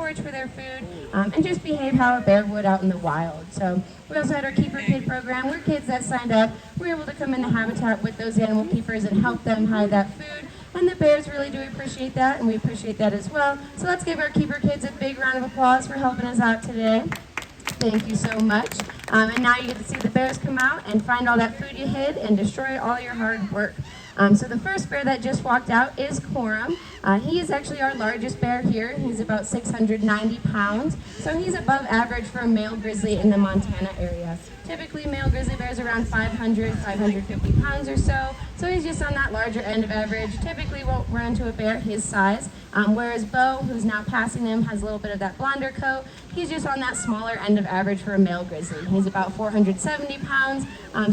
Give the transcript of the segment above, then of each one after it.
forage for their food, and just behave how a bear would out in the wild. So we also had our Keeper Kid program where kids that signed up were able to come in the habitat with those animal keepers and help them hide that food. And the bears really do appreciate that, and we appreciate that as well. So let's give our Keeper Kids a big round of applause for helping us out today. Thank you so much. And now you get to see the bears come out and find all that food you hid and destroy all your hard work. So the first bear that just walked out is Corum. He is actually our largest bear here. He's about 690 pounds. So he's above average for a male grizzly in the Montana area. Typically, male grizzly bears around 500, 550 pounds or so. So he's just on that larger end of average. Typically won't run into a bear his size. Whereas Bo, who's now passing him, has a little bit of that blonder coat. He's just on that smaller end of average for a male grizzly. He's about 470 pounds,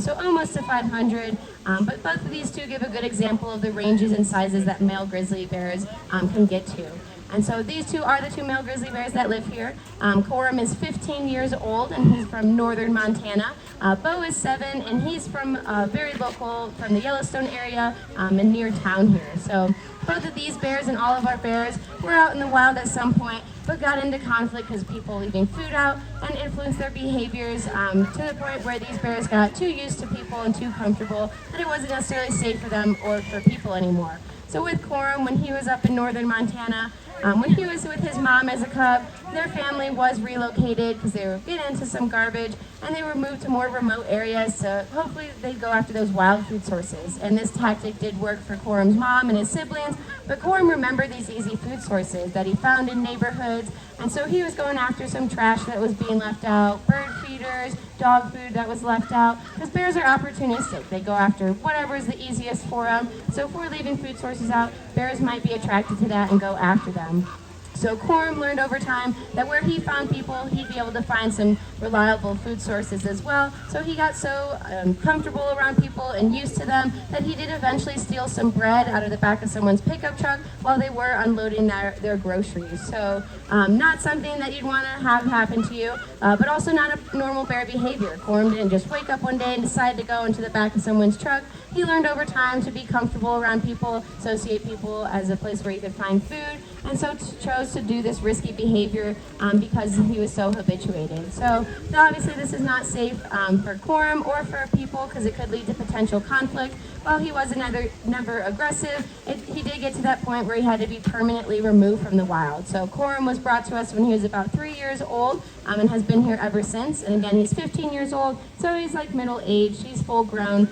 so almost to 500. But both of these two give a good example of the ranges and sizes that male grizzly bears can get to. And so these two are the two male grizzly bears that live here. Corum is 15 years old, and he's from northern Montana. Bo is 7, and he's from very local, from the Yellowstone area and near town here. So both of these bears and all of our bears were out in the wild at some point, but got into conflict because people leaving food out and influenced their behaviors to the point where these bears got too used to people and too comfortable that it wasn't necessarily safe for them or for people anymore. So with Corum, when he was up in northern Montana, when he was with his mom as a cub, their family was relocated because they were getting into some garbage, and they were moved to more remote areas, so hopefully they'd go after those wild food sources. And this tactic did work for Corum's mom and his siblings, but Corum remembered these easy food sources that he found in neighborhoods, and so he was going after some trash that was being left out, bird feeders, dog food that was left out, because bears are opportunistic. They go after whatever is the easiest for them. So if we're leaving food sources out, bears might be attracted to that and go after them. So Corum learned over time that where he found people, he'd be able to find some reliable food sources as well. So he got so comfortable around people and used to them that he did eventually steal some bread out of the back of someone's pickup truck while they were unloading their groceries. So not something that you'd want to have happen to you, but also not a normal bear behavior. Corum didn't just wake up one day and decide to go into the back of someone's truck. He learned over time to be comfortable around people, associate people as a place where he could find food, and so chose to do this risky behavior because he was so habituated. So obviously this is not safe for Corum or for people because it could lead to potential conflict. While he wasn't never aggressive, he did get to that point where he had to be permanently removed from the wild. So Corum was brought to us when he was about 3 years old and has been here ever since. And again, he's 15 years old, so he's like middle-aged, he's full-grown,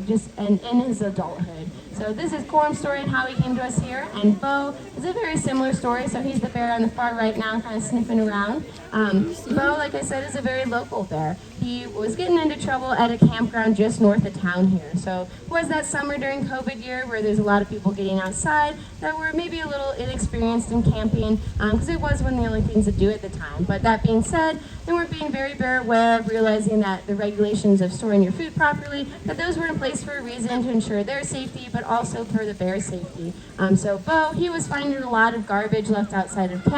just in his adulthood. So this is Corum's story and how he came to us here, and Bo is a very similar story. So he's the bear on the far right now, kind of sniffing around. Bo, like I said, is a very local bear. He was getting into trouble at a campground just north of town here. So it was that summer during COVID year where there's a lot of people getting outside that were maybe a little inexperienced in camping because it was one of the only things to do at the time. But that being said, they weren't being very bear aware of realizing that the regulations of storing your food properly, that those were in place for a reason to ensure their safety, but also for the bear's safety. So Bo, he was finding a lot of garbage left outside of camp.